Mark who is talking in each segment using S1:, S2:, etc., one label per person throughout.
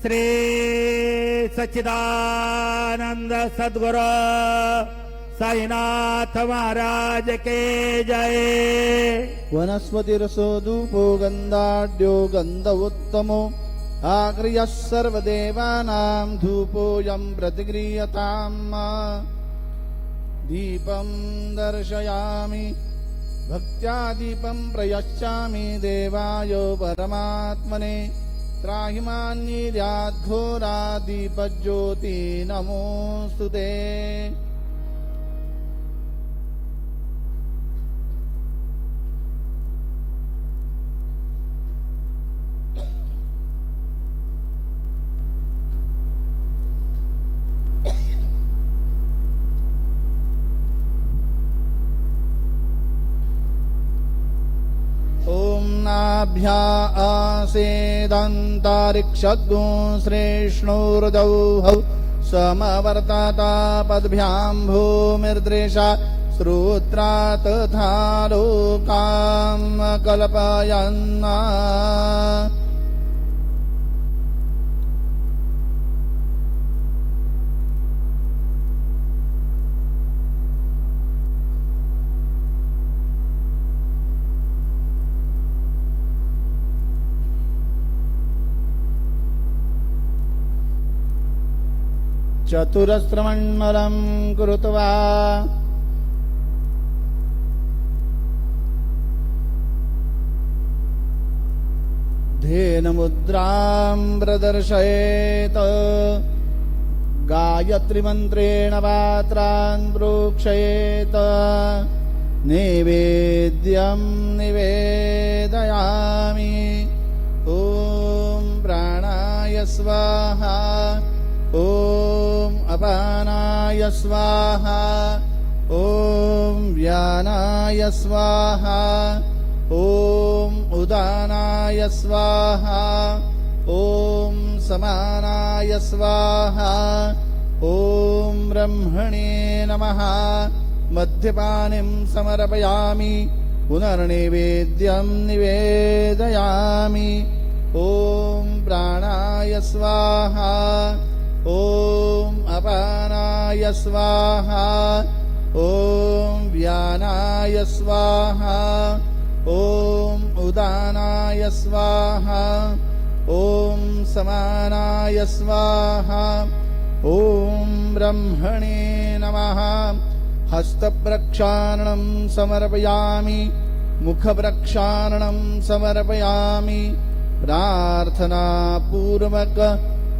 S1: श्री सच्चिदानंद सद्गुरु साईनाथ महाराज के जय।
S2: वनस्पतिरसो धूपो गन्धाढ्यो गन्ध उत्तमो आग्र्यः सर्वदेवानां धूपोऽयं प्रतिगृह्यताम्। दीपं दर्शयामि भक्त्या दीपं प्रयच्छामि देवाय परमात्मने त्राहि मान्येर्याद्घोरा दीपज्योति नमोऽस्तुते। नाभ्या आसेदन्तरिक्षद्गो श्रेष्णोर्दौः समवर्तता पद्भ्यां भूमिर्दृशा श्रोत्रा तथा लोकां कल्पयन्ना। चतुरस्रमण्डलं कृत्वा धेनुमुद्रां प्रदर्शयेत् गायत्रीमन्त्रेण पात्रान् प्रोक्षयेत् नैवेद्यं निवेदयामि। ॐ प्राणाय स्वाहा ॐ अपानाय स्वाहा ॐ व्यानाय स्वाहा ॐ उदानाय स्वाहा ॐ समानाय स्वाहा ॐ ब्रह्मणे नमः। मद्यपानीं समर्पयामि पुनर्नैवेद्यं निवेदयामि। ॐ प्राणाय स्वाहा ॐ अपानाय स्वाहा ॐ व्यानाय स्वाहा ॐ उदानाय स्वाहा ॐ समानाय स्वाहा ॐ ब्रह्मणे नमः। हस्तप्रक्षालनं समर्पयामि मुखप्रक्षालनं समर्पयामि। प्रार्थनापूर्वक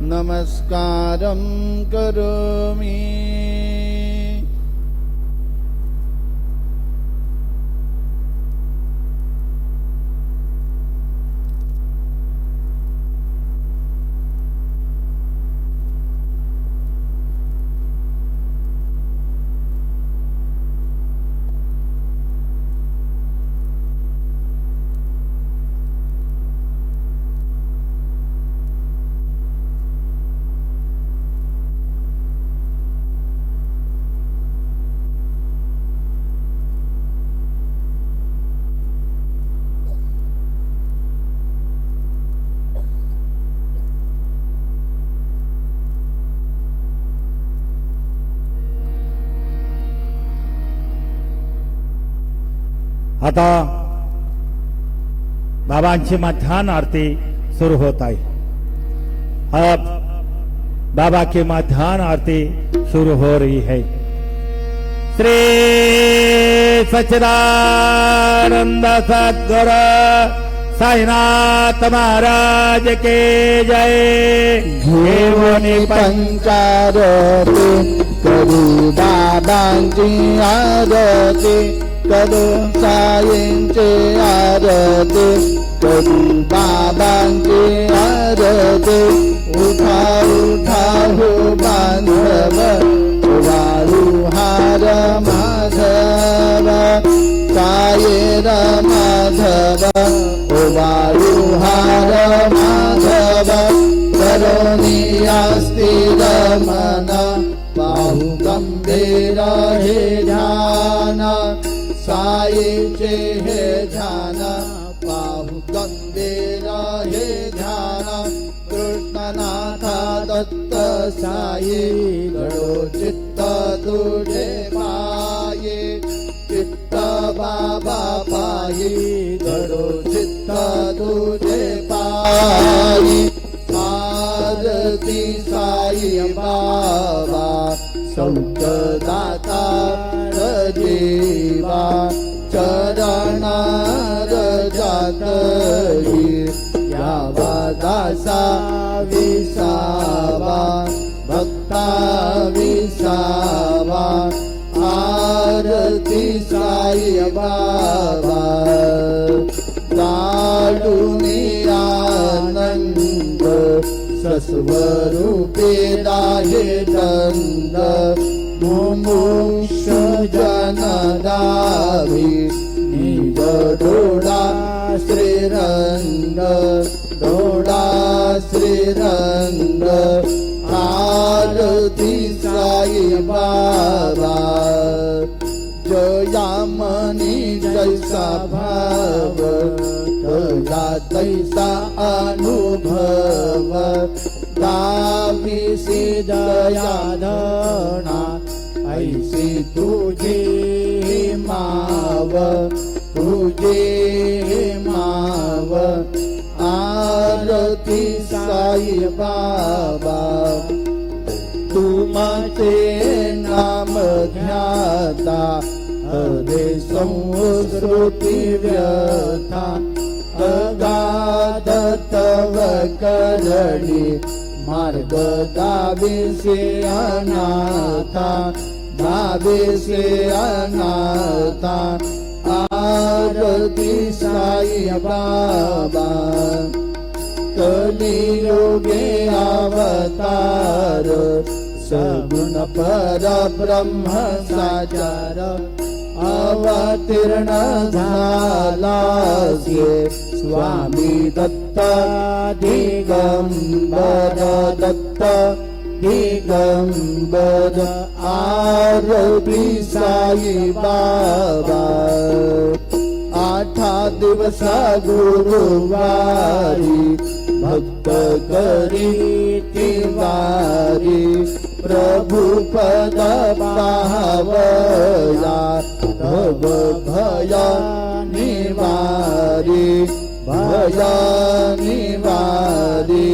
S2: नमस्कारं करोमि।
S1: आता बाबांची मध्यान्ह आरती शुरू होत आहे। अब बाबा की मध्यान्ह आरती शुरू हो रही है। श्री सच्चिदानंद सद्गुरु साईनाथ महाराज के जय।
S2: घेऊनी पंचारती करू बाबांची आरती करू साईंची आरती करू बाबांची आरती। उठा उठा हो बांधव वाळू हार माधव सायेर माधव वाळू हार माधव करोनी अस्थिर मन पाहु गंभीर हे ध्यान साईचे हे ध्यान पाहु गंभीर हे ध्यान। कृष्णनाथा दत्त साई घडो चित्त तुझे पाये चित्त बाबा पायी घडो चित्त तुझे पायी आरती साई बाबा सौख दाता जीवा चरणार जातही यावा दासा विसावा भक्ता विसावा आरती साई बाबा काढूनी आनंद सस्वरूपे दाहे दंड मुमुक्ष जनदावी निज डोळा श्रीरंग डोळा श्रीरंग आरती साई बाबा जयामनी जैसा भाव तया तैसा अनुभव दाविसी दया धना ऐसी तुझे माव तुझे माव आरती साई बाबा तुमचे नाम ध्याता हरे संस्कृती व्यथा अगाध तव करणी मार्ग दाविसे अनाथा दाविसे अनाथा आरती साई बाबा कलियुगे अवतार सगुण पर ब्रह्म साचार अवतीर्ण झाला स्वामी दत्त दिगंबर दत्त दिगंबर आरती साई बाबा आठा दिवस गुरुवारी भक्त करी तिवारी प्रभु पद पावया तव भय निवारी भय निवारी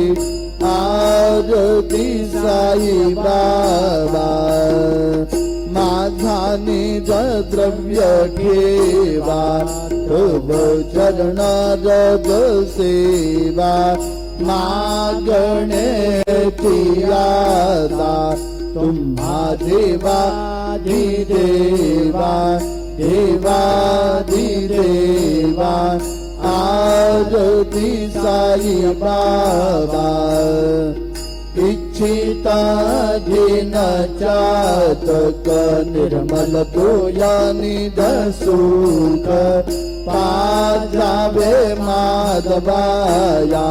S2: आरती साई बाबा माझा निज द्रव्य ठेवा तव चरण रज सेवा मागणे आता तुम्हा देवा देवा आरती साई बाबा इच्छिता घेन चातक निर्मल तोया निध सुख पाजावे माधवाया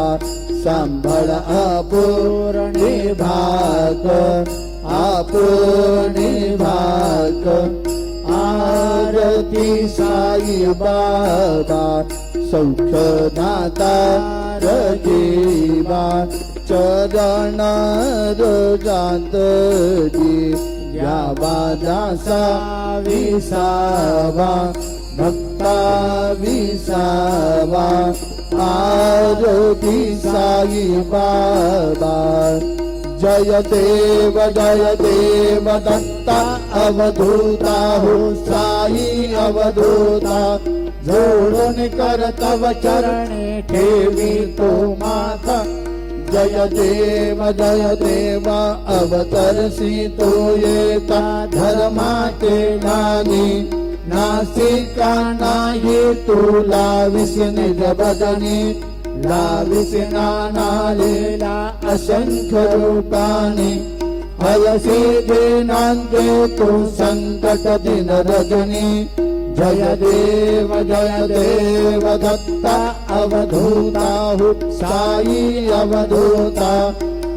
S2: संभळ आपूर्णी भाग आपूर्णी भाग आरती साई बाबा सौख दाता रजीवा चरण जात यावा दासा विसावा भक्ता विसावा आरती साई बाबा जय देव दत्ता अवधूता हो साई अवधूता जोडून कर तव चरणे ठेवी तो माता जय देव अवतरसी तो येता धर्माचे ज्ञानी नासिका नाही तुला विष्णुज बदनी लाविसी नानालेला असंख्य रूपानी हयसी दीनांते तू संकट दिन रजनी जय देव दत्ता अवधूता हो साई अवधूता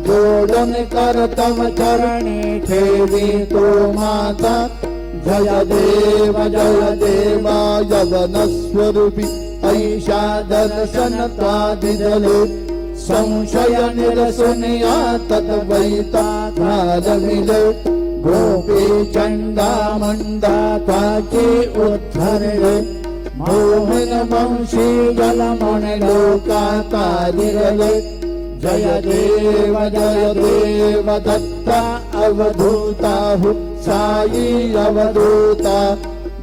S2: जोडून कर तव चरणी ठेवी तो माता जय देव यवन स्वरूपी ऐशा दर्शन त्वादिजले संशय निरसुनिया तद्वैता कालमिले गोपी चंदा मंदा त्वाची उद्धरले मोहन वंशी जलमण लोकातारिरले जय देव दत्ता अवधूता हु साई अवधूता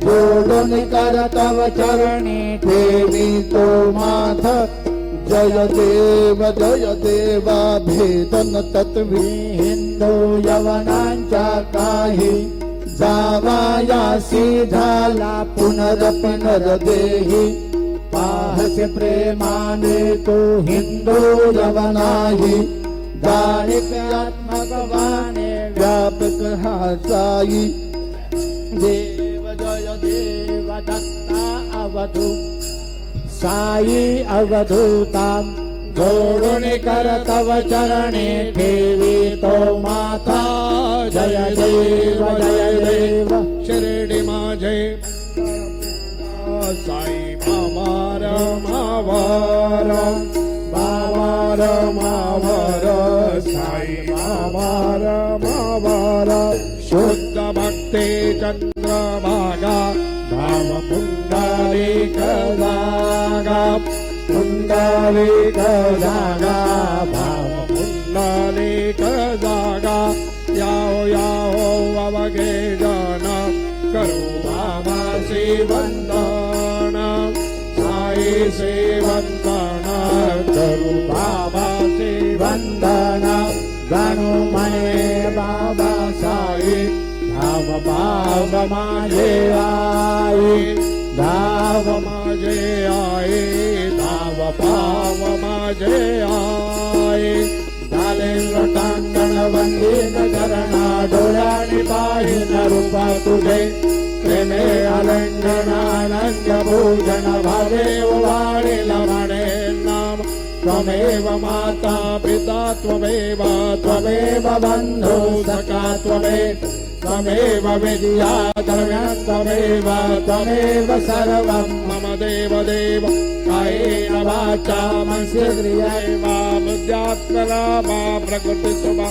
S2: जोडून कर तव चरणी ठेवी तो माथ जय देवा भेदन तत्वी हिंदू यवनांच्या काही जावायासी झाला पुनरदेही पाहसे प्रेमाने तो हिंदू यवनाही जाणित्यात्मकवाने व्यापक हा साई देव जय देव दत्ता अवधू साई अवधूता जोडून कर तव चरणी ठेवी तो माथा जय देव शिर्डी माझे साई मावार साई मावार शुद्ध भक्ती चंद्रभागा भाव पुंडलिक जागा भाव पुंडलिक जागा याहो अवगे जन करो बाबासी वंदन साई से वंदन करो बाबासी वंदन गणु मने बाबा साई भाव माझे आई भाव माझे आई भाव माझे आई झाले लोटांगण वंदित करणा डोळ्याने पाहिन रूपा तुझे प्रेमे अलंघनानंद पूजन भावे वाढील म्हणे नाम त्वमेव माता पिता त्वमेव बंधु सखा त्वमेव विद्या धर्म्यं त्वमेव सर्वं मम देव कायेन वाचा मनसेन्द्रियैर्वा बुद्ध्यात्मना वा प्रकृतिस्वा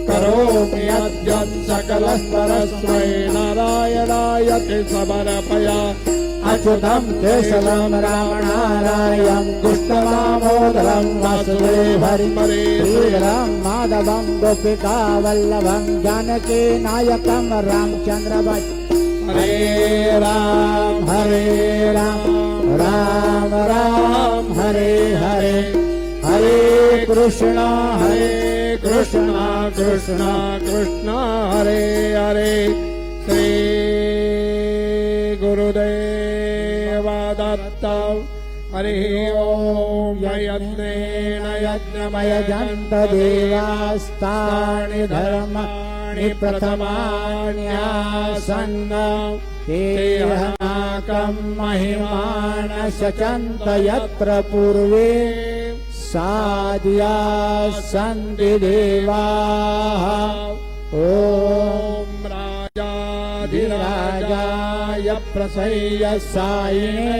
S2: करोमि यद्यं सकलस्परस्मै नारायणाय ते समर्पया अच्युतं केशवं रामनारायणं कृष्णदामोदरं वासुदेवं श्रीधरं माधवं गोपिकावल्लभं जानकीनायकं रामचन्द्र भज हरे राम राम राम हरे हरे हरे कृष्ण कृष्ण कृष्ण हरे हरे श्री गुरुदेव दत्त हरि ओम यज्ञेन यज्ञमय जन्त देवास्तानि धर्माणि प्रथमान्यासन्न तेहनाकं महिमान सचन्त यत्र पूर्वे साध्या सन्ति देवाः ओम राजाधिराजाय प्रसह्य सायिने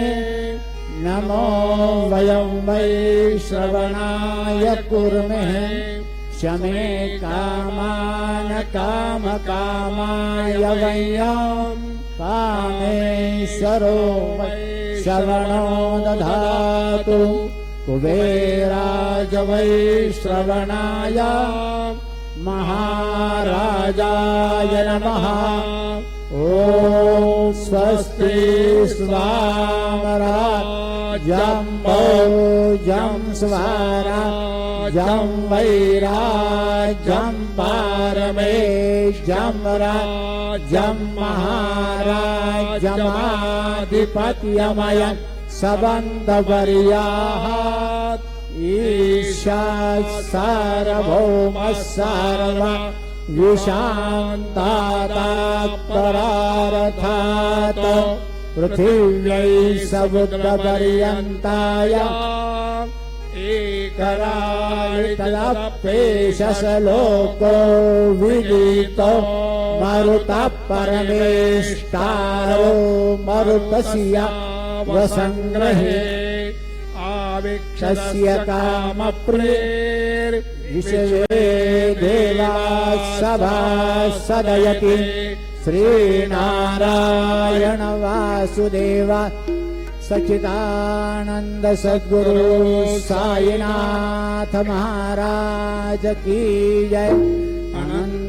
S2: नमो वयं वै श्रवणाय कुर्महे शमे कामान कामकामाय वयं कामेश्वरो वै श्रवणो दधातु कुबेराज वै श्रवणाय महाराजाय नमः ॐ स्वस्ति स्वामराज्यं भोजं स्वराज्यं वैराज्यं पारमेज्यं राज्यं महाराज्यमाधिपत्यमयं सबन्धवर्याः ईशा सार्वभौम सर्व विशान्तात्परार्थात् पृथिव्यै समुद्रपर्यन्ताय एकराळितदप्येशलोको विदितो मरुतः परमेष्टारो मरुतस्य वसङ्ग्रहे तस्य कामप्रियेर् विषये देवा सभा सदयति श्रीनारायण वासुदेव सच्चिदानंद सद्गुरु साईनाथ महाराज की जय। अनंत